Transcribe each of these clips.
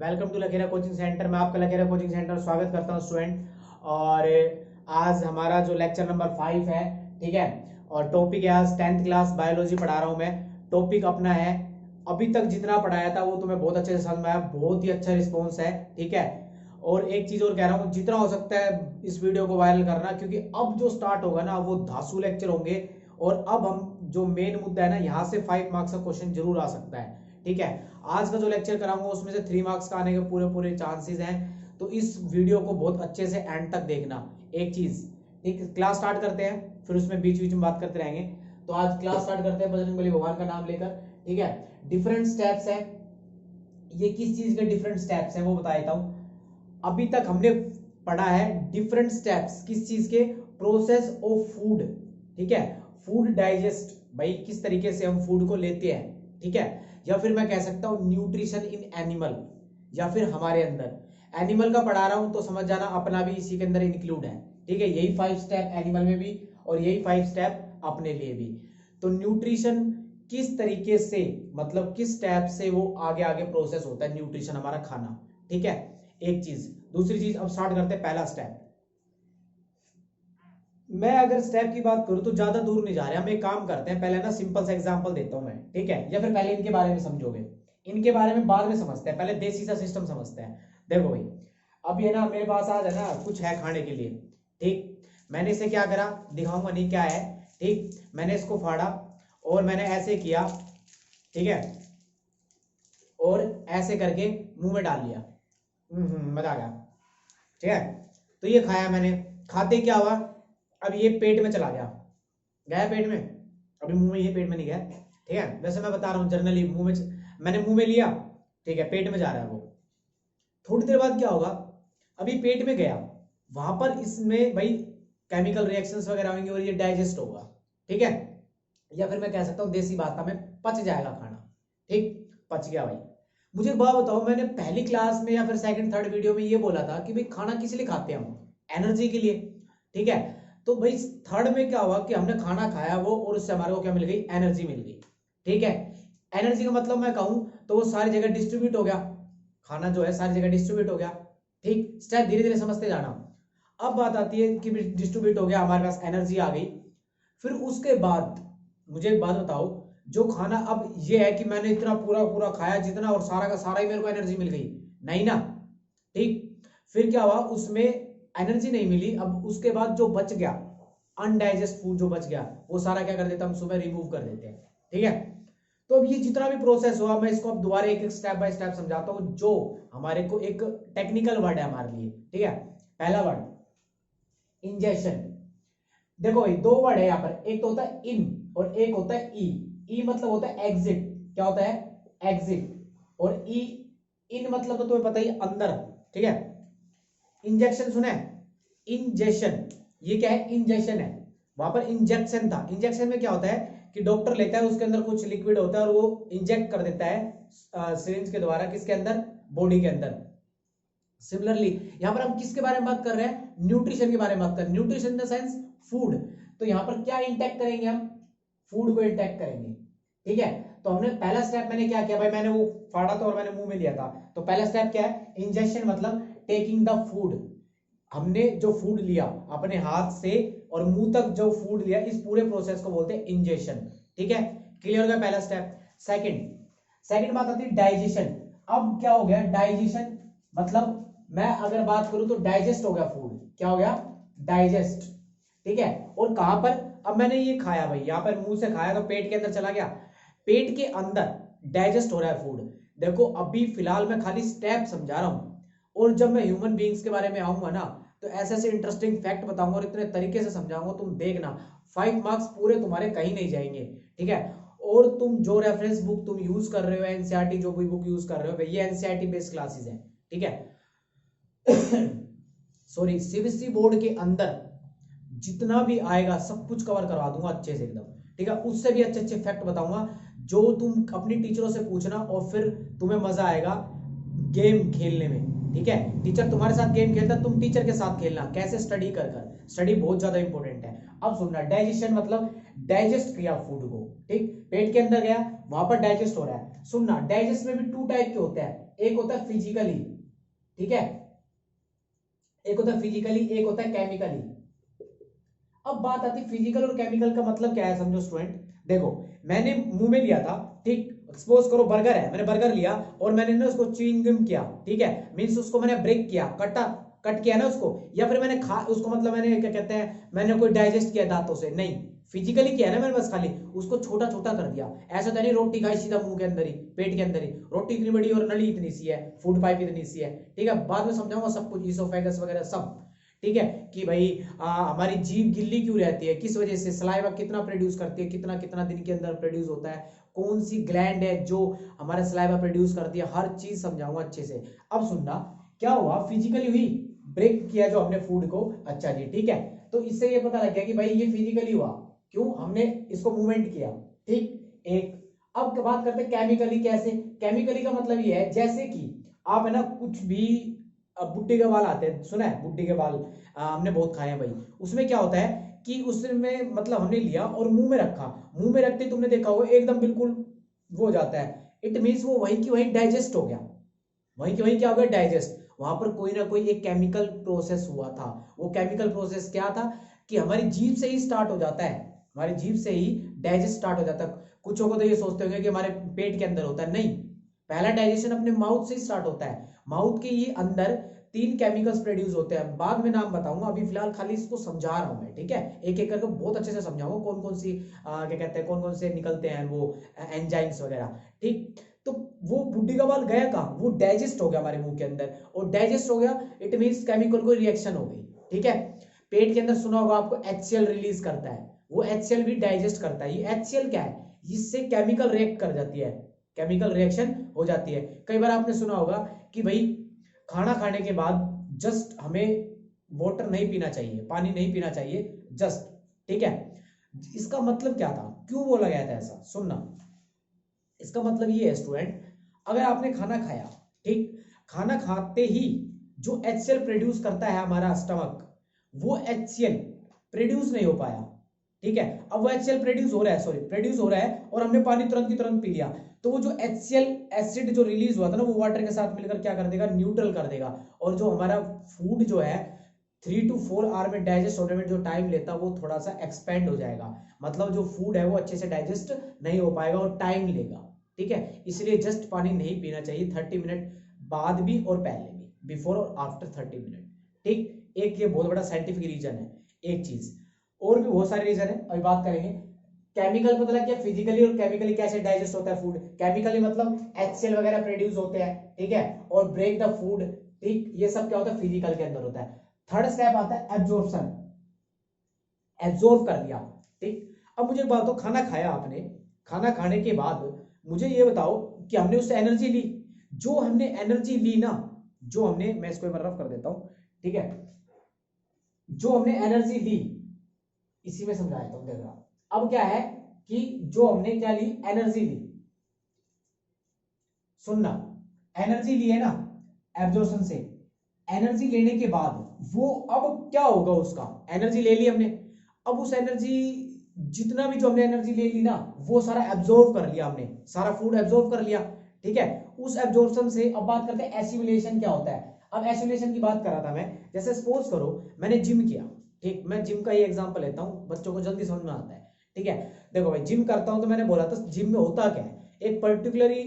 Welcome to Lakhera coaching centre. मैं आपका Lakhera coaching centre स्वागत करता हूं स्टूडेंट। और आज हमारा जो लेक्चर नंबर 5 है, ठीक है। और टॉपिक है आज 10th क्लास बायोलॉजी पढ़ा रहा हूं मैं। टॉपिक अपना है, अभी तक जितना पढ़ाया था वो तुम्हें बहुत अच्छे से समझ में आया, बहुत ही अच्छा रिस्पॉन्स है, ठीक है। और एक चीज और कह रहा हूँ, जितना हो सकता है इस वीडियो को वायरल करना, क्योंकि अब जो स्टार्ट होगा ना वो धांसू लेक्चर होंगे। और अब हम जो मेन मुद्दा है ना, यहाँ से 5 मार्क्स का क्वेश्चन जरूर आ सकता है, ठीक है। आज का जो लेक्चर कराऊंगा उसमें से 3 मार्क्स का आने के पूरे पूरे चांसेस हैं। तो इस वीडियो को बहुत अच्छे से एंड तक देखना। एक चीज, ठीक, क्लास स्टार्ट करते हैं, फिर उसमें बीच बीच में बात करते रहेंगे। तो आज क्लास स्टार्ट करते हैं बजरंगबली भगवान का नाम लेकर, ठीक है। डिफरेंट स्टेप्स है, ये किस चीज के डिफरेंट स्टेप्स है वो बता देता हूं। अभी तक हमने पढ़ा है डिफरेंट स्टेप्स किस चीज के, प्रोसेस ऑफ फूड, ठीक है। फूड डाइजेस्ट, भाई किस तरीके से हम फूड को लेते हैं, ठीक है। या फिर मैं कह सकता हूं न्यूट्रिशन इन एनिमल, या फिर हमारे अंदर। एनिमल का पढ़ा रहा हूं तो समझ जाना अपना भी इसी के अंदर इंक्लूड है, ठीक है। यही 5 स्टेप एनिमल में भी और यही 5 स्टेप अपने लिए भी। तो न्यूट्रिशन किस तरीके से, मतलब किस स्टेप से वो आगे आगे प्रोसेस होता है न्यूट्रिशन, हमारा खाना, ठीक है। एक चीज, दूसरी चीज, अब स्टार्ट करते हैं पहला स्टेप। मैं अगर स्टेप की बात करूं तो ज्यादा दूर नहीं जा रहे, हम एक काम करते हैं, पहले ना सिंपल सा एग्जांपल देता हूं मैं, ठीक है। या फिर पहले इनके बारे में समझोगे, इनके बारे में बाद में समझते हैं, पहले देसी सा सिस्टम समझते हैं। देखो भाई, अब ये ना मेरे पास आज है ना कुछ है खाने के लिए, ठीक। मैंने इसे क्या करा, दिखाऊंगा नहीं क्या है, ठीक। मैंने इसको फाड़ा और मैंने ऐसे किया, ठीक है, और ऐसे करके मुंह में डाल लिया। मजा आ गया, ठीक है। तो ये खाया मैंने, खाते क्या हुआ, अब ये पेट में चला गया, गया पेट में, अभी मुंह में, ये पेट में नहीं गया, ठीक है। वैसे मैं बता रहा हूँ जनरली मुंह में मैंने मुंह में लिया, ठीक है, पेट में जा रहा है वो। थोड़ी देर बाद क्या होगा, अभी पेट में गया, वहां पर इसमें भाई केमिकल रिएक्शंस वगैरह होंगे और ये डाइजेस्ट होगा, ठीक है। या फिर मैं कह सकता हूँ देसी भाषा में पच जाएगा खाना, ठीक। पच गया भाई। मुझे एक बात बताओ, मैंने पहली क्लास में या फिर सेकंड थर्ड वीडियो में ये बोला था कि भाई खाना किस लिए खाते हैं हम, एनर्जी के लिए, ठीक है। तो भाई थर्ड में क्या हुआ कि हमने खाना खाया वो, और उससे हमारे को क्या मिल गई, एनर्जी मिल गई, ठीक है। एनर्जी का मतलब मैं कहूं तो वो सारी जगह डिस्ट्रीब्यूट हो गया, खाना जो है सारी जगह डिस्ट्रीब्यूट हो गया, ठीक। स्टेप धीरे धीरे समझते जाना। अब बात आती है कि डिस्ट्रीब्यूट हो गया, हमारे पास एनर्जी आ गई। फिर उसके बाद मुझे एक बात बताओ, जो खाना, अब ये है कि मैंने इतना पूरा पूरा खाया जितना, और सारा का सारा ही मेरे को एनर्जी मिल गई, नहीं ना, ठीक। फिर क्या हुआ, उसमें एनर्जी नहीं मिली। अब उसके बाद जो बच गया, अनडाइजेस्ट फूड जो बच गया, वो सारा क्या कर देता हम सुबह रिमूव कर देते हैं, ठीक है। तो अब ये जितना भी प्रोसेस हुआ, मैं इसको अब दोबारा एक एक स्टेप बाय स्टेप समझाता हूं, जो हमारे को एक टेक्निकल वर्ड है हमारे लिए, ठीक है। पहला वर्ड इंजेक्शन। देखो भाई, दो वर्ड है यहाँ पर, एक तो होता है इन और एक होता है ई। ई मतलब होता है एग्जिट, क्या होता है, एग्जिट। और ई, इन मतलब तो तुम्हें पता ही, अंदर, ठीक है। इंजेक्शन सुना है, इंजेक्शन, ये क्या है, इंजेक्शन है। वहां पर इंजेक्शन था, इंजेक्शन में क्या होता है कि डॉक्टर लेता है, उसके अंदर कुछ लिक्विड होता है और वो इंजेक्ट कर देता है सिरिंज के द्वारा, किसके अंदर, बॉडी के अंदर। सिमिलरली यहां पर हम किसके बारे में बात कर रहे हैं, न्यूट्रिशन के बारे में बात कर रहे हैं। Nutrition in the sense food. तो यहां पर क्या इंटेक्ट करेंगे हम, फूड को इंटेक्ट करेंगे, ठीक है। तो हमने पहला स्टेप मैंने क्या किया भाई, मैंने वो फाड़ा था और मैंने मुंह में लिया था। तो पहला स्टेप क्या है, इंजेक्शन, मतलब टेकिंग द फूड। हमने जो फूड लिया अपने हाथ से और मुंह तक जो फूड लिया, इस पूरे प्रोसेस को बोलते हैं इंजेक्शन, ठीक है। क्लियर हो गया पहला स्टेप। सेकंड, सेकंड बात आती है डाइजेशन। अब क्या हो गया, डाइजेशन मतलब मैं अगर बात करूं तो डाइजेस्ट हो गया फूड, क्या हो गया, डाइजेस्ट, ठीक है। और कहां पर, अब मैंने ये खाया भाई, यहां पर मुंह से खाया तो पेट के अंदर चला गया, पेट के अंदर डाइजेस्ट हो रहा है फूड। देखो अभी फिलहाल मैं खाली स्टेप समझा रहा हूं, और जब मैं ह्यूमन बीइंग्स के बारे में आऊंगा ना, तो ऐसे ऐसे इंटरेस्टिंग फैक्ट बताऊंगा और इतने तरीके से समझाऊंगा, तुम देखना 5 मार्क्स पूरे तुम्हारे कहीं नहीं जाएंगे, ठीक है। और तुम जो रेफरेंस बुक तुम यूज कर रहे हो, एनसीईआरटी जो कोई बुक यूज कर रहे हो, ये एनसीईआरटी बेस्ड क्लासेस है, ठीक है। सॉरी, सीबीएसई बोर्ड के अंदर जितना भी आएगा सब कुछ कवर करवा दूंगा अच्छे से एकदम, ठीक है। उससे भी अच्छे अच्छे फैक्ट बताऊंगा जो तुम अपनी टीचरों से पूछना, और फिर तुम्हें मजा आएगा गेम खेलने में, ठीक है। टीचर तुम्हारे साथ गेम खेलता, तुम टीचर के साथ खेलना, कैसे स्टडी कर कर, स्टडी बहुत ज्यादा इंपॉर्टेंट है। अब सुनना, डाइजेशन मतलब डाइजेस्ट किया फूड को, ठीक, पेट के अंदर गया, वहां पर डाइजेस्ट हो रहा है। सुनना, डाइजेस्ट में भी 2 टाइप के होते हैं, एक होता है फिजिकली, ठीक है, एक होता है फिजिकली, एक होता है केमिकली। अब बात आती है फिजिकल और केमिकल का मतलब क्या है, समझो स्टूडेंट। देखो मैंने मुंह में लिया था, ठीक, सपोज करो बर्गर है, मैंने बर्गर लिया और मैंने ना उसको च्युइंग किया, ठीक है, मींस उसको मैंने ब्रेक किया, कट किया ना उसको, या फिर मैंने खा उसको, मतलब मैंने क्या कहते हैं, मैंने कोई डाइजेस्ट किया दांतों से, नहीं, फिजिकली किया ना मैंने, बस खाली उसको छोटा छोटा कर दिया। ऐसा तो नहीं रोटी खाई सीधा मुंह के अंदर ही, पेट के अंदर ही, रोटी इतनी बड़ी और नली इतनी सी है, फूड पाइप इतनी सी है, ठीक है, बाद में समझाऊंगा सब कुछ, इसोफेगस वगैरह सब, ठीक है, कि भाई हमारी जीभ गिल्ली क्यों रहती है, किस वजह से, सलाइवा कितना प्रोड्यूस करती है, कितना कितना दिन के अंदर प्रोड्यूस होता है, कौन सी ग्लैंड है जो हमारा सलाइवा प्रोड्यूस करती है, हर चीज समझाऊंगा अच्छे से। अब सुनना, क्या हुआ, फिजिकली हुई, ब्रेक किया जो हमने फूड को, अच्छा जी, ठीक है, तो इससे ये पता लग गया कि भाई ये फिजिकली हुआ, क्यों, हमने इसको मूवमेंट किया, ठीक, एक। अब बात करते हैं केमिकली, कैसे, केमिकली का मतलब ये है, जैसे कि आप है ना कुछ भी, अब बुड्ढे के बाल आते हैं, सुना है बुड्ढे के बाल, हमने बहुत खाए हैं भाई, उसमें क्या होता है कि उसमें मतलब हमने लिया और मुंह में रखा, मुंह में रखते तुमने देखा होगा एकदम बिल्कुल वो हो जाता है, इट मीन्स वो वहीं की वहीं डाइजेस्ट हो गया, वहीं की वहीं क्या हो गया, डाइजेस्ट। वहां पर कोई ना कोई एक केमिकल प्रोसेस हुआ था, वो केमिकल प्रोसेस क्या था कि हमारी जीभ से ही स्टार्ट हो जाता है, हमारी जीभ से ही डाइजेस्ट स्टार्ट हो जाता है। कुछ लोग तो ये सोचते होंगे कि हमारे पेट के अंदर होता है, नहीं, पहला डाइजेशन अपने माउथ से ही स्टार्ट होता है, माउथ के ही अंदर 3 केमिकल्स प्रोड्यूस होते हैं, बाद में नाम बताऊंगा, अभी फिलहाल खाली इसको समझा रहा हूं मैं, ठीक है, एक एक करके बहुत अच्छे से समझाऊंगा, कौन कौन सी क्या कहते हैं, कौन कौन से निकलते हैं वो एंजाइम्स वगैरह, ठीक। तो वो बुड्ढी का बाल गया कहाँ, वो डाइजेस्ट हो गया हमारे मुंह के अंदर, और डाइजेस्ट हो गया इट मींस केमिकल को रिएक्शन हो गई, ठीक है। पेट के अंदर सुना होगा आपको HCl रिलीज करता है, वो HCl भी डाइजेस्ट करता है। ये HCl क्या है, इससे केमिकल रिएक्ट कर जाती है, केमिकल रिएक्शन हो जाती है। कई बार आपने सुना होगा कि भाई खाना खाने के बाद जस्ट हमें वाटर नहीं पीना चाहिए, पानी नहीं पीना चाहिए, जस्ट, ठीक है। इसका मतलब क्या था, क्यों बोला गया था ऐसा, सुनना। इसका मतलब ये है स्टूडेंट, अगर आपने खाना खाया, ठीक, खाना खाते ही जो HCl प्रोड्यूस करता है हमारा स्टमक, वो HCl प्रोड्यूस नहीं हो पाया, ठीक है। अब वो HCl प्रोड्यूस हो रहा है, सॉरी प्रोड्यूस हो रहा है, और हमने पानी तुरंत की तुरंत पी लिया, तो वो जो HCl एसिड जो रिलीज हुआ था ना, वो वाटर के साथ मिलकर क्या कर देगा, न्यूट्रल कर देगा, और जो हमारा फूड जो है 3 to 4 आवर में डाइजेस्ट होने में जो टाइम लेता है वो थोड़ा सा एक्सपेंड हो जाएगा, मतलब जो फूड है वो अच्छे से डाइजेस्ट नहीं हो पाएगा और टाइम लेगा, ठीक है। इसलिए जस्ट पानी नहीं पीना चाहिए 30 मिनट बाद भी और पहले भी, बिफोर और आफ्टर 30 मिनट, ठीक। एक ये बहुत बड़ा साइंटिफिक रीजन है, एक चीज, और भी बहुत सारे रीजन है, अभी बात करेंगे। केमिकल पता लग गया, फिजिकली और केमिकली कैसे डाइजेस्ट होता है फूड, केमिकली मतलब HCl वगैरह प्रोड्यूस होते हैं, ठीक है, और ब्रेक द फूड, ठीक, ये सब क्या होता है, फिजिकल के अंदर होता है। थर्ड स्टेप आता है एब्जॉर्प्शन, एब्जॉर्ब कर लिया, ठीक। अब मुझे बात हो, खाना खाया आपने, खाना खाने के बाद मुझे ये बताओ कि हमने उससे एनर्जी ली, जो हमने एनर्जी ली ना, जो हमने, मैं इसको एक बार रफ कर देता हूं, ठीक है, जो हमने एनर्जी ली, इसी में समझा देता हूं, देख रहा, अब क्या है कि जो हमने क्या ली, एनर्जी ली, सुनना, एनर्जी ली है ना एब्जॉर्प्शन से, एनर्जी लेने के बाद वो अब क्या होगा, उसका एनर्जी ले ली हमने, अब उस एनर्जी, जितना भी जो हमने एनर्जी ले ली ना, वो सारा एब्जॉर्ब कर लिया हमने, सारा फूड एब्जॉर्ब कर लिया, ठीक है। उस एब्जॉर्प्शन से अब बात करते हैं एसिमुलेशन क्या होता है। अब एसिमुलेशन की बात कर रहा था मैं, जैसे सपोज करो मैंने जिम किया, ठीक, मैं जिम का ही एग्जांपल लेता हूं, बच्चों को जल्दी समझ में आता है, ठीक है। देखो भाई जिम करता हूं तो मैंने बोला था जिम में होता क्या है, एक पर्टिकुलरी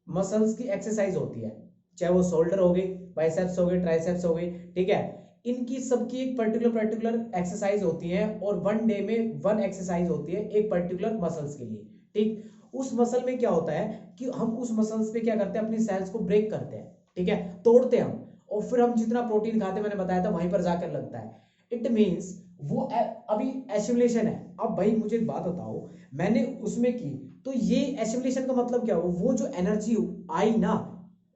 मसल्स की एक्सरसाइज होती है, चाहे वो शोल्डर हो गई, बाइसेप्स हो गई, ट्राइसेप्स हो गई, ठीक है, इनकी सबकी एक पर्टिकुलर एक्सरसाइज होती है, और 1 डे में 1 एक्सरसाइज होती है एक पर्टिकुलर मसल्स के लिए, ठीक। उस मसल में क्या होता है कि हम उस मसल्स पे क्या करते हैं, अपनी सेल्स को ब्रेक करते हैं, ठीक है, तोड़ते हैं हम, और फिर हम जितना प्रोटीन खाते हैं, मैंने बताया था वहीं पर जाकर लगता है, इट मीन्स वो अभी एसिमुलेशन है। अब भाई मुझे एक बात बताओ, मैंने उसमें की, तो ये एसिमुलेशन का मतलब क्या हो, वो जो एनर्जी आई ना,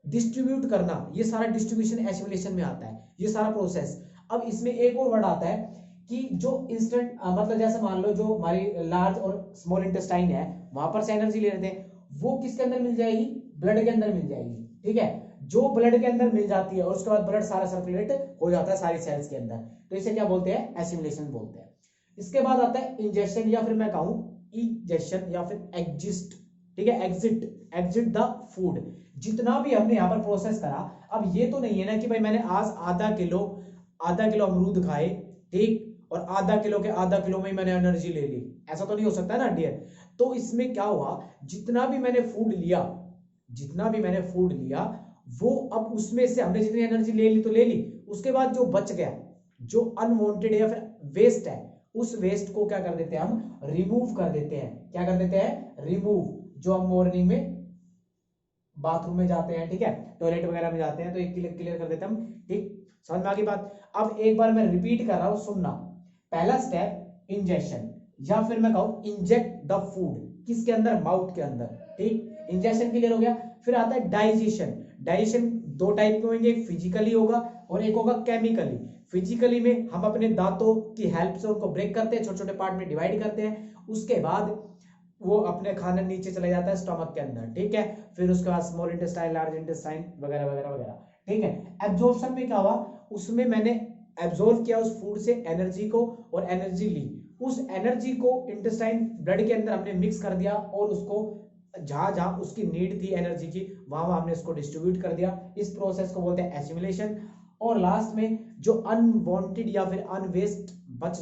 डिस्ट्रीब्यूट करना, ये सारा डिस्ट्रीब्यूशन एसिमुलेशन में आता है, ये सारा प्रोसेस। अब इसमें एक और वर्ड आता है कि जो इंस्टेंट, मतलब जैसे मान लो जो हमारी लार्ज और स्मॉल इंटेस्टाइन है, वहां पर से एनर्जी ले रहे थे, वो किसके अंदर मिल जाएगी, ब्लड के अंदर मिल जाएगी, ठीक है। जो ब्लड के अंदर मिल जाती है और उसके बाद ब्लड सारा सर्कुलेट हो जाता है सारी सेल्स के अंदर, तो इसे क्या बोलते हैं, एसिमुलेशन बोलते हैं। इसके बाद आता है इंजेक्शन, या फिर मैं कहूं इंजेक्शन, या फिर एग्जिस्ट, ठीक है, एग्जिट, एग्जिट द फूड, जितना भी हमने यहाँ पर प्रोसेस करा, अब ये तो नहीं है ना कि भाई मैंने आज आधा किलो अमरूद खाए, ठीक, और आधा किलो में ही मैंने एनर्जी ले ली, ऐसा तो नहीं हो सकता ना डियर। तो इसमें क्या हुआ, जितना भी मैंने फूड लिया वो अब उसमें से हमने जितनी एनर्जी ले ली तो ले ली, उसके बाद जो बच गया, जो अनवांटेड या फिर वेस्ट है, उस वेस्ट को क्या कर देते हैं हम, रिमूव कर देते हैं। क्या कर देते हैं, रिमूव। जो हम मॉर्निंग में बाथरूम में जाते हैं, ठीक है, टॉयलेट वगैरह में जाते हैं, तो एक क्लियर कर देते हैं हम, ठीक, समझ में आ गई बात। अब एक बार मैं रिपीट कर रहा हूं, सुनना। पहला स्टेप इंजेक्शन, या फिर मैं कहूं इंजेक्ट द फूड, किसके अंदर, माउथ के अंदर, ठीक, इंजेक्शन क्लियर हो गया। फिर आता है डाइजेशन। डाइजेशन दो टाइप के होंगे, एक फिजिकली होगा और एक होगा केमिकली। फिजिकली में हम अपने दांतों की हेल्प से उनको ब्रेक करते हैं, छोटे छोटे पार्ट में डिवाइड करते हैं, उसके बाद वो अपने खाना नीचे चला जाता है स्टमक के अंदर, ठीक है। फिर उसके बाद स्मॉल इंटेस्टाइन, लार्ज इंटेस्टाइन वगैरह वगैरह वगैरह, ठीक है। एब्जॉर्प्शन में क्या हुआ, उसमें मैंने एब्जॉर्ब किया उस फूड से एनर्जी को, और एनर्जी ली, उस एनर्जी को इंटेस्टाइन ब्लड के अंदर हमने मिक्स कर दिया, और उसको जहां जहां उसकी नीड थी एनर्जी की, वहां वहां हमने इसको डिस्ट्रीब्यूट कर दिया। इस प्रोसेस को बोलते हैं एसिमिलेशन। और लास्ट में जो अनवांटेड या फिर वेस्ट बच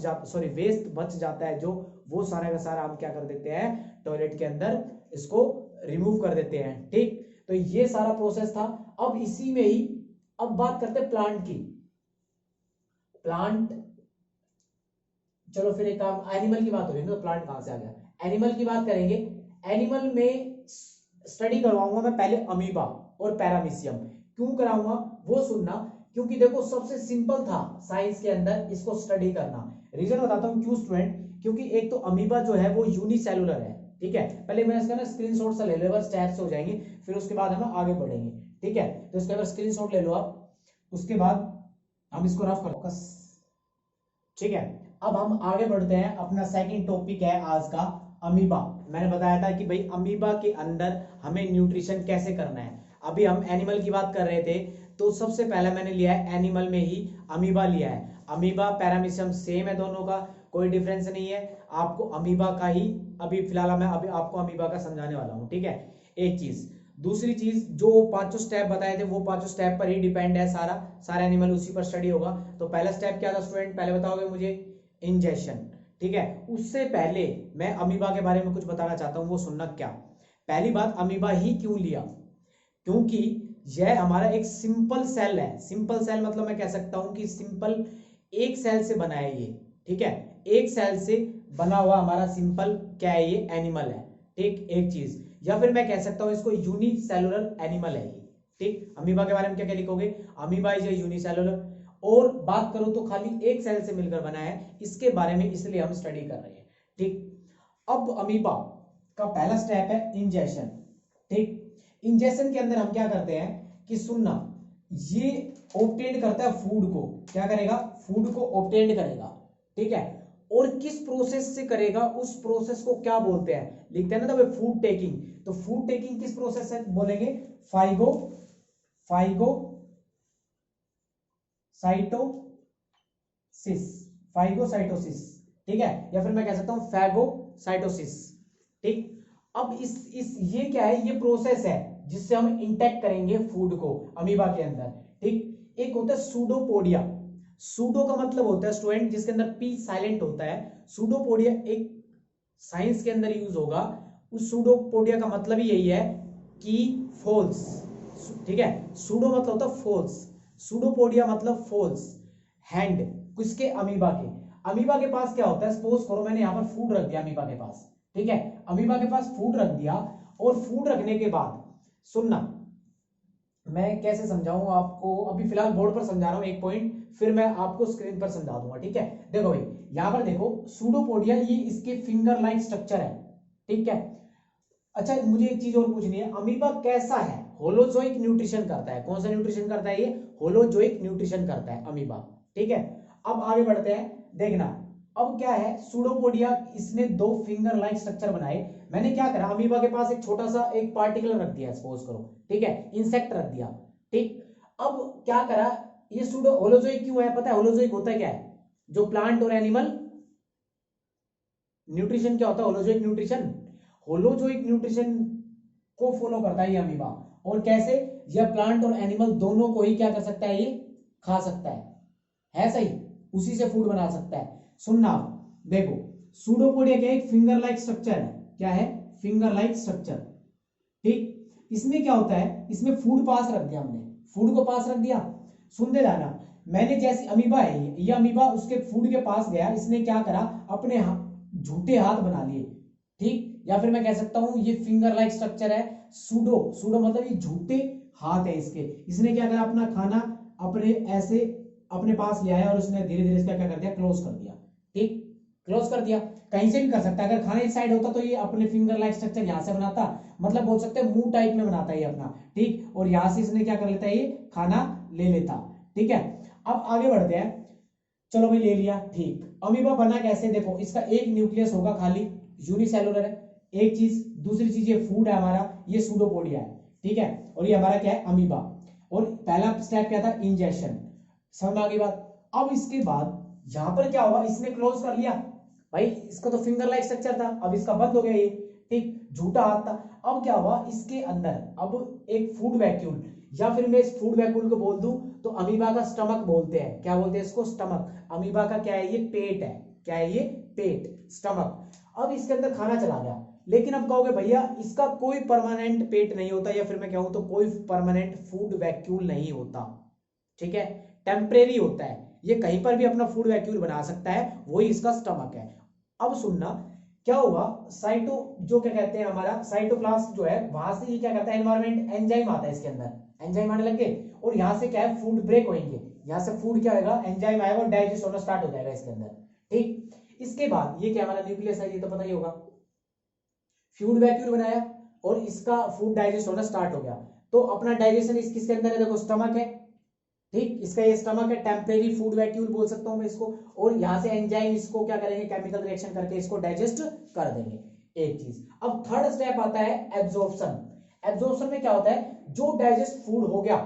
जाता है, जो वो सारा का सारा हम क्या कर देते हैं, टॉयलेट के अंदर इसको रिमूव कर देते हैं, ठीक। तो ये सारा प्रोसेस था। अब इसी में ही अब बात करते हैं प्लांट की। प्लांट, चलो फिर एक काम, एनिमल की बात हो रही है तो प्लांट कहां से आ गया, एनिमल की बात करेंगे। एनिमल में स्टडी करवाऊंगा मैं पहले अमीबा और पैरामीशियम। क्यों कराऊंगा वो सुनना, क्योंकि देखो सबसे सिंपल था साइंस के अंदर इसको स्टडी करना। रीजन बताता हूं क्यों स्टूडेंट, क्योंकि एक तो अमीबा जो है वो यूनिसेलुलर है, ठीक है। पहले मैं इसका ना स्क्रीनशॉट सा ले लो, स्टेप्स हो जाएंगे, फिर उसके बाद हम आगे बढ़ेंगे, ठीक है। तो इसका अगर स्क्रीनशॉट ले लो आप, उसके बाद हम इसको रफ कर, ठीक है। अब हम आगे बढ़ते हैं, अपना सेकंड टॉपिक है आज का अमीबा। मैंने बताया था कि भाई अमीबा के अंदर हमें न्यूट्रिशन कैसे करना है। अभी हम एनिमल की बात कर रहे थे, तो सबसे पहले मैंने लिया है एनिमल में ही अमीबा लिया है। अमीबा पैरामीशियम सेम है दोनों का, कोई डिफरेंस नहीं है। आपको अमीबा का ही अभी फिलहाल मैं अभी आपको अमीबा का समझाने वाला हूं, ठीक है। एक चीज, दूसरी चीज, जो पांचों स्टेप बताए थे वो पांचों स्टेप पर ही डिपेंड है, सारा एनिमल उसी पर स्टडी होगा। तो पहला स्टेप क्या था स्टूडेंट, पहले बताओगे मुझे, इंजेक्शन, ठीक है। उससे पहले मैं अमीबा के बारे में कुछ बताना चाहता हूं, वो सुनना। क्या, पहली बात, अमीबा ही क्यों लिया, क्योंकि यह हमारा एक सिंपल सेल है। सिंपल सेल मतलब मैं कह सकता हूं कि सिंपल एक सेल से बना है ये, ठीक है। एक सेल से बना हुआ हमारा सिंपल क्या है, ये एनिमल है, ठीक, एक चीज। या फिर मैं कह सकता हूं इसको यूनिसेलुलर एनिमल है ये, ठीक। अमीबा के बारे में क्या क्या लिखोगे, अमीबा इज यूनिसेलुलर। और बात करो तो खाली एक सेल से मिलकर बना है, इसके बारे में इसलिए हम स्टडी कर रहे हैं, ठीक। अब अमीबा का पहला स्टेप है इंजेक्शन, ठीक। इंजेक्शन के अंदर हम क्या करते हैं कि सुनना, ये ऑब्टेन करता है फूड को, क्या करेगा, फूड को ऑब्टेन करेगा, ठीक है। और किस प्रोसेस से करेगा, उस प्रोसेस को क्या बोलते हैं, लिखते हैं ना तो फूड टेकिंग। तो फूड टेकिंग किस प्रोसेस से बोलेंगे, फाइगोसाइटोसिस, ठीक है। या फिर मैं कह सकता हूं फैगोसाइटोसिस, ठीक। अब इस ये क्या है, ये प्रोसेस है जिससे हम इंटेक्ट करेंगे फूड को अमीबा के अंदर, ठीक। एक होता है सूडोपोडिया। सूडो का मतलब होता है स्टूडेंट जिसके अंदर पी साइलेंट होता है। सूडोपोडिया एक साइंस के अंदर यूज होगा। उस सूडोपोडिया का मतलब ही यही है कि फॉल्स, ठीक है। सूडो मतलब होता है फॉल्स, सूडोपोडिया मतलब फॉल्स हैंड, किसके, अमीबा के। अमीबा के पास क्या होता है, सपोज करो मैंने यहां पर फूड रख दिया अमीबा के पास, ठीक है। अमीबा के पास फूड रख दिया, और फूड रखने के बाद सुनना, मैं कैसे समझाऊं आपको, अभी फिलहाल बोर्ड पर समझा रहा हूं एक पॉइंट, फिर मैं आपको स्क्रीन पर समझा दूंगा, ठीक है। देखो भाई, यहां पर देखो सूडोपोडिया, ये इसके फिंगर लाइक स्ट्रक्चर है, ठीक है। अच्छा मुझे एक चीज और पूछनी है, अमीबा कैसा है, होलोजोइक न्यूट्रिशन करता है। कौन सा न्यूट्रिशन करता है, ये होलोजोइक न्यूट्रिशन करता है अमीबा, ठीक है। अब आगे बढ़ते हैं, देखना। अब क्या है, सूडोपोडिया, इसने दो फिंगर लाइक स्ट्रक्चर बनाए। मैंने क्या करा, अमीबा के पास एक छोटा सा एक पार्टिकल रख दिया सपोज करो, ठीक है, इंसेक्ट रख दिया, ठीक। अब क्या करा, ये सूडो होलोजोइक क्यों है, पता है होलोजोइक होता है क्या है, जो प्लांट और एनिमल न्यूट्रिशन क्या होता है, होलोजोइक न्यूट्रिशन, होलोजोइक न्यूट्रिशन को फॉलो करता है ये अमीबा। और कैसे, यह प्लांट और एनिमल दोनों को ही क्या कर सकता है, ये खा सकता है सही, उसी से फूड बना सकता है। सुनना देखो, सूडोपोडिया क्या एक फिंगर लाइक स्ट्रक्चर है, क्या है, फिंगर लाइक स्ट्रक्चर, ठीक। इसमें क्या होता है, इसमें फूड पास रख दिया हमने, फूड को पास रख दिया, सुनते जाना। मैंने जैसे अमीबा है, ये अमीबा उसके फूड के पास गया, इसने क्या करा, अपने झूठे हाथ बना लिए, ठीक। या फिर मैं कह सकता हूं ये फिंगर लाइक स्ट्रक्चर है, सूडो, सूडो मतलब ये झूठे हाथ है इसके, इसने क्या करा, अपना खाना अपने ऐसे अपने पास ले आया और उसने धीरे धीरे इसका क्या कर दिया, क्लोज कर दिया, ठीक, क्लोज कर दिया। कहीं से भी कर सकता है, अगर खाना इस साइड होता तो ये अपने फिंगर लाइक स्ट्रक्चर यहां से बनाता, मतलब बोल सकते हैं मुंह टाइप में बनाता है ये अपना, ठीक, और यहां से इसने क्या कर लेता है, ये खाना ले लेता, ठीक है। अब आगे बढ़ते हैं, चलो भाई ले लिया, ठीक। अमीबा बना कैसे, देखो इसका एक न्यूक्लियस होगा खाली, यूनिसेलुलर है, एक चीज, दूसरी चीज ये फूड है हमारा, ये सूडोपोडिया है, ठीक है, और ये हमारा क्या है, अमीबा। और पहला स्टेप क्या था, इंजेक्शन, समझ में आ गई बात। अब इसके बाद यहां पर क्या हुआ, इसने क्लोज कर लिया भाई, इसका तो फिंगर लाइक स्ट्रक्चर था, अब इसका बंद हो गया ये, ठीक, झूठा हाथ था। अब क्या हुआ, इसके अंदर अब एक फूड वैक्यूल, या फिर मैं इस फूड वैक्यूल को बोल दूं तो अमीबा का स्टमक बोलते हैं, क्या बोलते हैं इसको, स्टमक। अमीबा का क्या है, ये पेट है, क्या है ये, पेट, स्टमक। अब इसके अंदर खाना चला गया, लेकिन अब कहोगे भैया इसका कोई परमानेंट पेट नहीं होता, या फिर मैं कहूं तो कोई परमानेंट फूड वैक्यूल नहीं होता, ठीक है, टेम्परेरी होता है, ये कहीं पर भी अपना फूड वैक्यूल बना सकता है, वही इसका स्टमक है। अब सुनना क्या होगा, साइटो जो क्या कहते हैं हमारा साइटोप्लाज्म जो है, वहां से ये क्या करता है, एनवायरमेंट एंजाइम आता है इसके अंदर, एंजाइम आने लग गए, और यहां से क्या है, फूड ब्रेक होंगे, यहां से फूड क्या होगा, एंजाइम आएगा और डाइजेस्ट होना स्टार्ट हो जाएगा इसके अंदर, ठीक। इसके बाद ये क्या हमारा न्यूक्लियस है, ये तो पता ही होगा, फूड वैक्यूल बनाया और इसका फूड डाइजेस्ट होना स्टार्ट हो गया, तो अपना डाइजेशन किसके अंदर है, देखो स्टमक है, ठीक, इसका ये स्टमक है, टेम्परेरी फूड वैक्यूल बोल सकता हूं मैं इसको, और यहां से एंजाइम इसको क्या करेंगे, केमिकल रिएक्शन करके इसको डाइजेस्ट कर देंगे, एक चीज। अब थर्ड स्टेप आता है एब्जॉर्प्शन। एब्जॉर्प्शन में क्या होता है, जो डाइजेस्ट फूड हो गया,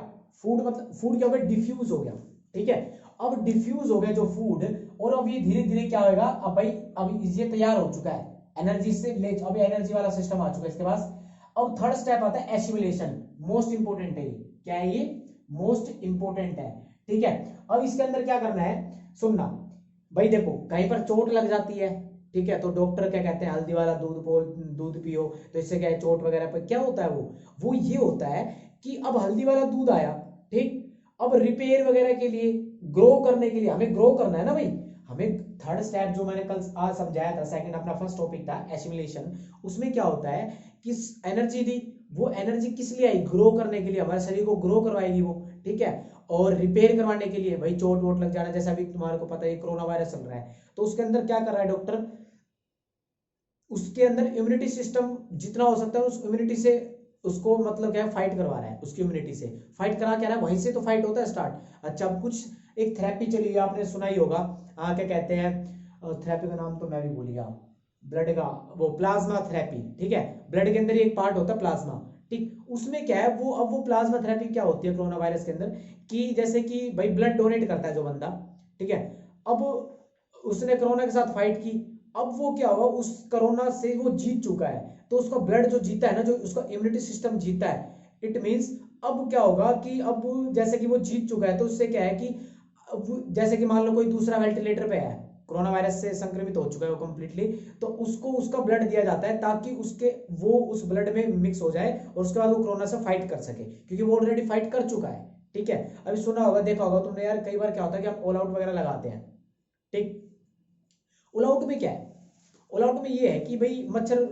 फूड मतलब फूड क्या हो गया, डिफ्यूज हो गया, ठीक है। अब डिफ्यूज हो गया जो फूड, और अब ये धीरे धीरे क्या होगा, अब भाई अब ये तैयार हो चुका है, एनर्जी से ले, अभी एनर्जी वाला सिस्टम आ चुका है इसके पास। अब थर्ड स्टेप आता है एसिमिलेशन, मोस्ट इंपोर्टेंट है, क्या है ये, मोस्ट इंपोर्टेंट है, ठीक है। अब इसके अंदर क्या करना है, सुनना भाई, देखो कहीं पर चोट लग जाती है, ठीक है, तो डॉक्टर क्या कहते हैं, हल्दी वाला दूध पियो, तो इससे क्या है, चोट वगैरह पर क्या होता है, वो ये होता है कि अब हल्दी वाला दूध आया, ठीक, अब रिपेयर वगैरह के लिए, ग्रो करने के लिए, हमें ग्रो करना है ना भाई, हमें थर्ड स्टेप जो मैंने कल आज समझाया था, सेकंड अपना फर्स्ट टॉपिक था एसिमिलेशन, उसमें क्या होता है कि एनर्जी दी, वो एनर्जी किस लिए आई, ग्रो करने के लिए, हमारे शरीर को ग्रो करवाएगी वो, ठीक है, और रिपेयर करवाने के लिए, भाई चोट वोट लग जाना, जैसा अभी तुम्हारे को पता है कोरोना वायरस चल रहा है, तो उसके अंदर क्या कर रहा है डॉक्टर, उसके अंदर इम्यूनिटी सिस्टम जितना हो सकता है उस इम्यूनिटी से उसको मतलब क्या है, फाइट करवा रहा है, उसकी इम्यूनिटी से फाइट करा, क्या रहा है, वहीं से तो फाइट होता है स्टार्ट। अच्छा, अब कुछ एक थेरेपी चली है, आपने सुना ही होगा, क्या कहते हैं, थेरेपी का नाम तो मैं भी भूल गया, ब्लड का, वो प्लाज्मा थेरेपी, ठीक है, ब्लड के अंदर एक पार्ट होता है प्लाज्मा, ठीक, उसमें क्या है, वो अब वो प्लाज्मा थेरेपी क्या होती है कोरोना वायरस के अंदर, कि जैसे कि भाई ब्लड डोनेट करता है जो बंदा, ठीक है, अब उसने कोरोना के साथ फाइट की, अब वो क्या हुआ, उस कोरोना से वो जीत चुका है, तो उसका ब्लड जो जीता है ना, जो उसका इम्यूनिटी सिस्टम जीता है, इट मींस अब क्या होगा कि अब जैसे कि वो जीत चुका है, तो उससे क्या है कि अब जैसे कि मान लो कोई दूसरा वेंटिलेटर पे है, कोरोना वायरस से संक्रमित हो चुका है वो कंप्लीटली, तो उसको उसका ब्लड दिया जाता है ताकि उसके वो उस ब्लड में मिक्स हो जाए और उसके बाद वो कोरोना से फाइट कर सके, क्योंकि वो ऑलरेडी फाइट कर चुका है, ठीक है। अभी सुना होगा, देखा होगा तुमने यार, कई बार क्या होता है कि हम ऑल आउट वगैरह लगाते हैं, ठीक, ऑल आउट में क्या है, ऑल आउट में ये है कि भाई मच्छर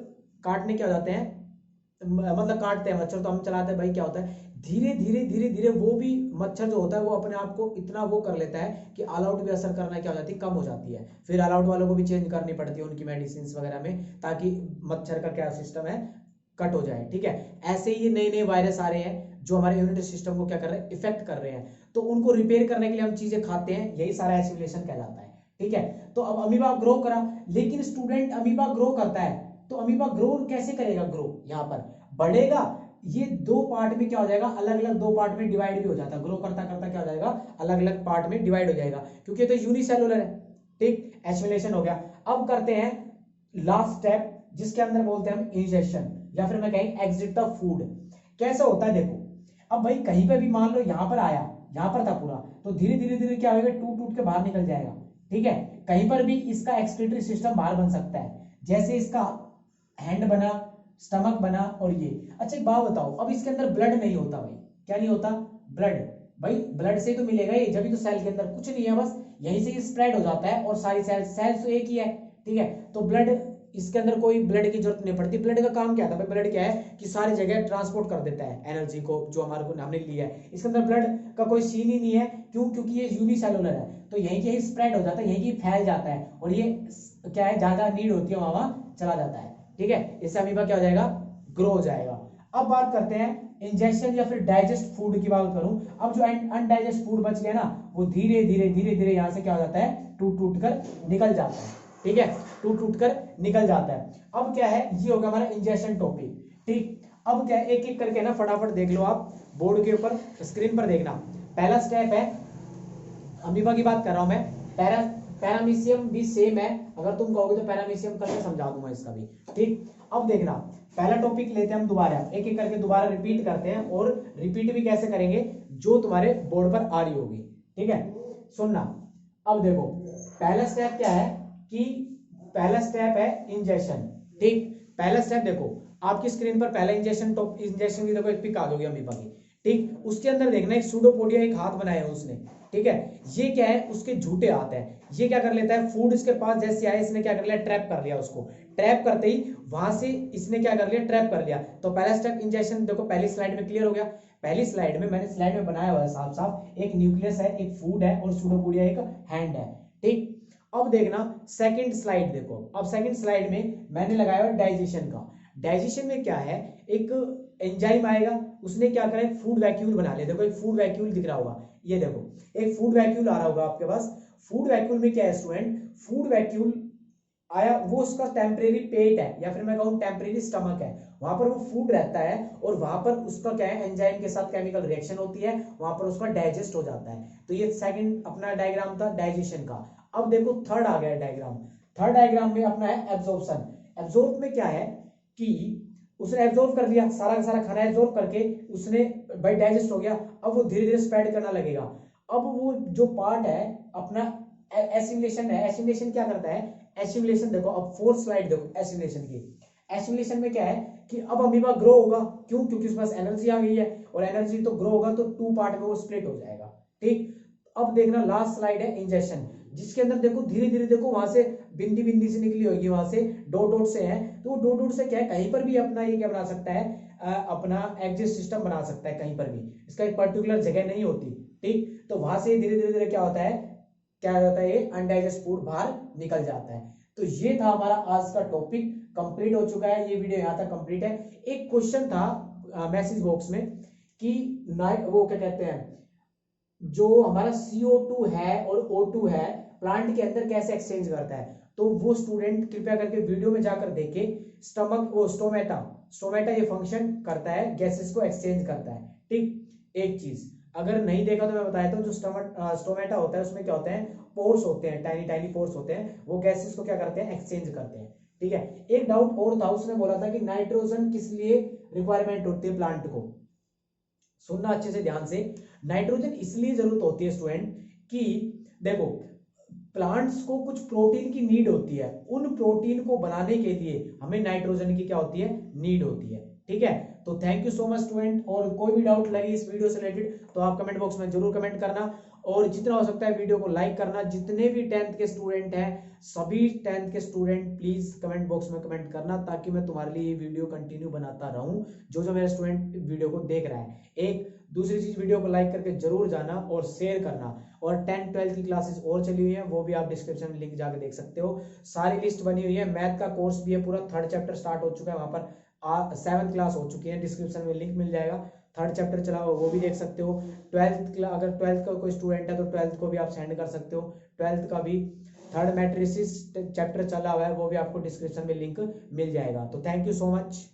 काटने क्या हो जाते हैं, मतलब काटते हैं मच्छर, तो हम चलाते हैं, भाई क्या होता है, धीरे धीरे धीरे धीरे वो भी मच्छर जो होता है वो अपने आप को इतना वो कर लेता है कि ऑल आउट भी असर करना क्या हो जाती है, कम हो जाती है, फिर ऑल आउट वालों को भी चेंज करनी पड़ती है उनकी मेडिसिन वगैरह में, ताकि मच्छर का क्या सिस्टम है, कट हो जाए, ठीक है। ऐसे ही नए नए वायरस आ रहे हैं जो हमारे इम्यूनिटी सिस्टम को क्या कर रहे हैं, इफेक्ट कर रहे हैं, तो उनको रिपेयर करने के लिए हम चीजें खाते हैं, यही सारा एसिमिलेशन कहलाता है, ठीक है। तो अब अमीबा ग्रो करा, लेकिन स्टूडेंट अमीबा ग्रो करता है, तो अमीबा ग्रो कैसे करेगा, ग्रो यहाँ पर बढ़ेगा, ये दो पार्ट में क्या हो जाएगा, अलग अलग दो पार्ट में डिवाइड भी हो जाता है, ग्रो करता करता क्या हो जाएगा, अलग अलग पार्ट में डिवाइड हो जाएगा, क्योंकि तो यूनिसेलुलर है, ठीक, एसिमिलेशन हो गया। अब करते हैं लास्ट स्टेप, जिसके अंदर बोलते हैं हम इंजेक्शन, या फिर मैं कहें एग्जिट द फूड। कैसा होता है देखो, अब भाई कहीं पे भी मान लो यहाँ पर आया, यहाँ पर था पूरा, तो धीरे धीरे धीरे क्या होगा, टूट टूट के बाहर निकल जाएगा। ठीक है, कहीं पर भी इसका एक्सक्रीटरी सिस्टम बाहर बन सकता है, जैसे इसका हैंड बना, स्टमक बना और ये। अच्छा एक बात बताओ, अब इसके अंदर ब्लड नहीं होता भाई, क्या नहीं होता, ब्लड। भाई ब्लड से तो मिलेगा ही, जब भी तो सेल के अंदर कुछ नहीं है, बस यहीं से स्प्रेड हो जाता है और सारी सेल्स तो एक ही है। ठीक है, तो ब्लड, इसके अंदर कोई ब्लड की जरूरत नहीं पड़ती। ब्लड का काम क्या था भाई, ब्लड क्या है कि सारी जगह ट्रांसपोर्ट कर देता है एनर्जी को, जो हमारे को हमने लिया है। इसके अंदर ब्लड का कोई सीन ही नहीं है, क्यों, क्योंकि ये यूनिसेलुलर है, तो यहीं के स्प्रेड हो जाता है, यहीं फैल जाता है, और ये क्या है, ज्यादा नीड होती है वहां चला जाता है। ठीक है, इससे अमीबा क्या हो जाएगा, ग्रो हो जाएगा। अब बात करते हैं इंजेक्शन या फिर डाइजेस्ट फूड की बात करूं। अब जो अनडाइजेस्ट फूड बच गया ना, वो धीरे धीरे धीरे धीरे यहां से क्या हो जाता है, टूट टूट कर निकल जाता है। ठीक है, टूट टूट कर निकल जाता है। अब क्या है, ये होगा हमारा इंजेक्शन टॉपिक। ठीक, अब क्या है, एक एक करके ना फटाफट देख लो आप बोर्ड के ऊपर, स्क्रीन पर देखना। पहला स्टेप है, अमीबा की बात कर रहा हूं मैं, पैरामीशियम भी सेम है, अगर तुम कहोगे तो पैरामीशियम करके समझा दूंगा इसका भी। ठीक, अब देखना पहला टॉपिक लेते हैं हम दोबारा, एक एक करके दोबारा रिपीट करते हैं, और रिपीट भी कैसे करेंगे, जो तुम्हारे बोर्ड पर आ रही होगी। ठीक है, सुनना। अब देखो पहला स्टेप क्या है कि पहला स्टेप है इंजेक्शन। ठीक, पहला स्टेप देखो आपकी स्क्रीन पर, पहला इंजेक्शन की देखो एक पिक आ गई अमीबा की। ठीक, उसके अंदर देखना एक सूडोपोडिया, एक हाथ बनाया है उसने। ठीक है, ये क्या है, उसके झूठे हाथ है। ये क्या कर लेता है, फूड इसके पास जैसे आया, इसने क्या कर लिया, ट्रैप कर लिया उसको। ट्रैप करते ही वहां से इसने क्या कर लिया, ट्रैप कर लिया। तो पहला स्टेप इंजेक्शन देखो पहली स्लाइड में क्लियर हो गया। पहली स्लाइड में मैंने स्लाइड में बनाया हुआ है साफ साफ, एक न्यूक्लियस है, एक फूड है, और सूडोपोडिया एक हैंड है। ठीक, अब देखना सेकंड स्लाइड देखो। अब सेकंड स्लाइड में मैंने लगाया हुआ डाइजेशन का। डाइजेशन में क्या है, एक एंजाइम आएगा, उसने क्या करा, फूड वैक्यूल बना लिया। देखो एक फूड वैक्यूल दिख रहा होगा, ये देखो एक फूड वैक्यूल आ रहा होगा आपके पास। फूड वैक्यूल में क्या है स्टूडेंट, फूड वैक्यूल आया, वो उसका टेम्परेरी पेट है, या फिर मैं कहूँ टेम्परेरी स्टमक है, वहां पर वो फूड रहता है, और वहां पर उसका क्या है, एंजाइम के साथ केमिकल रिएक्शन होती है, वहां पर उसका डाइजेस्ट हो जाता है। तो ये सेकंड अपना डायग्राम था डाइजेशन का। अब देखो थर्ड आ गया डायग्राम। थर्ड डायग्राम में अपना है एब्जॉर्प्शन। एब्जॉर्ब में क्या है कि उसने एब्जॉर्ब कर लिया, सारा का सारा खाना एब्जॉर्ब करके उसने भाई डाइजेस्ट हो गया। अब वो धीरे धीरे स्प्रेड करना लगेगा। अब वो जो पार्ट है अपना एसिमिलेशन है। एसिमिलेशन क्या करता है, एसिमिलेशन देखो, अब फोर्थ स्लाइड देखो एसिमिलेशन की। एसिमिलेशन में क्या है कि अब अमीबा ग्रो होगा, क्यों, क्योंकि उसके पास एनर्जी आ गई है, और एनर्जी तो ग्रो होगा तो टू पार्ट में वो स्प्लिट हो जाएगा। ठीक, अब देखना लास्ट स्लाइड है इंजेक्शन, जिसके अंदर देखो धीरे धीरे देखो वहां से बिंदी बिंदी से निकली होगी, वहां से डॉट डॉट से है, तो वो डॉट डॉट से क्या है, कहीं पर भी अपना ये क्या बना सकता है, अपना एग्जिट सिस्टम बना सकता है कहीं पर भी, इसका एक पर्टिकुलर जगह नहीं होती। ठीक, तो वहां से धीरे धीरे धीरे क्या होता है, क्या होता है, ये अनडाइजेस्ट फूड बाहर निकल जाता है। तो ये था हमारा आज का टॉपिक, कंप्लीट हो चुका है, ये वीडियो यहाँ तक कंप्लीट है। एक क्वेश्चन था मैसेज बॉक्स में कि वो क्या कहते हैं, जो हमारा CO2 है और O2 है प्लांट के अंदर कैसे एक्सचेंज करता है, तो वो स्टूडेंट कृपया करके वीडियो में जाकर देखे। स्टोमेटा ये फंक्शन करता है, गैसेस को एक्सचेंज करता है। ठीक, एक चीज अगर नहीं देखा तो मैं बताया था, जो स्टोमेटा होता है उसमें क्या होते हैं, पोर्स होते हैं, टाइनी टाइनी पोर्स होते हैं, वो गैसेस को क्या करते हैं, एक्सचेंज करते हैं। ठीक है, एक डाउट और था, उसने बोला था कि नाइट्रोजन किस लिए रिक्वायरमेंट होती है प्लांट को, सुनना अच्छे से ध्यान से। नाइट्रोजन इसलिए जरूरत होती है स्टूडेंट कि देखो प्लांट्स को कुछ प्रोटीन की नीड होती है, उन प्रोटीन को बनाने के लिए हमें नाइट्रोजन की क्या होती है, नीड होती है। ठीक है, तो thank you so much student, और कोई भी डाउट लगी इस वीडियो से रिलेटेड तो आप कमेंट बॉक्स में जरूर कमेंट करना, और जितना हो सकता है वीडियो को लाइक करना। जितने भी 10th के स्टूडेंट हैं, सभी 10th के स्टूडेंट प्लीज कमेंट बॉक्स में कमेंट करना, ताकि मैं तुम्हारे लिए ये वीडियो कंटिन्यू बनाता रहूं, जो जो मेरे स्टूडेंट वीडियो को देख रहा है। एक दूसरी चीज, वीडियो को लाइक करके जरूर जाना और शेयर करना, और 10th-12th की क्लासेस और चली हुई है, वो भी आप डिस्क्रिप्शन में लिंक जाकर देख सकते हो। सारी लिस्ट बनी हुई है, मैथ का कोर्स भी है पूरा, 3rd चैप्टर स्टार्ट हो चुका है, वहां पर 7th क्लास हो चुकी है, डिस्क्रिप्शन में लिंक मिल जाएगा। 3rd चैप्टर चला हुआ वो भी देख सकते हो। 12th अगर 12th का कोई स्टूडेंट है तो 12th को भी आप सेंड कर सकते हो, 12th का भी। 3rd मैट्रिसेस चैप्टर चला हुआ है, वो भी आपको डिस्क्रिप्शन में लिंक मिल जाएगा। तो थैंक यू सो मच।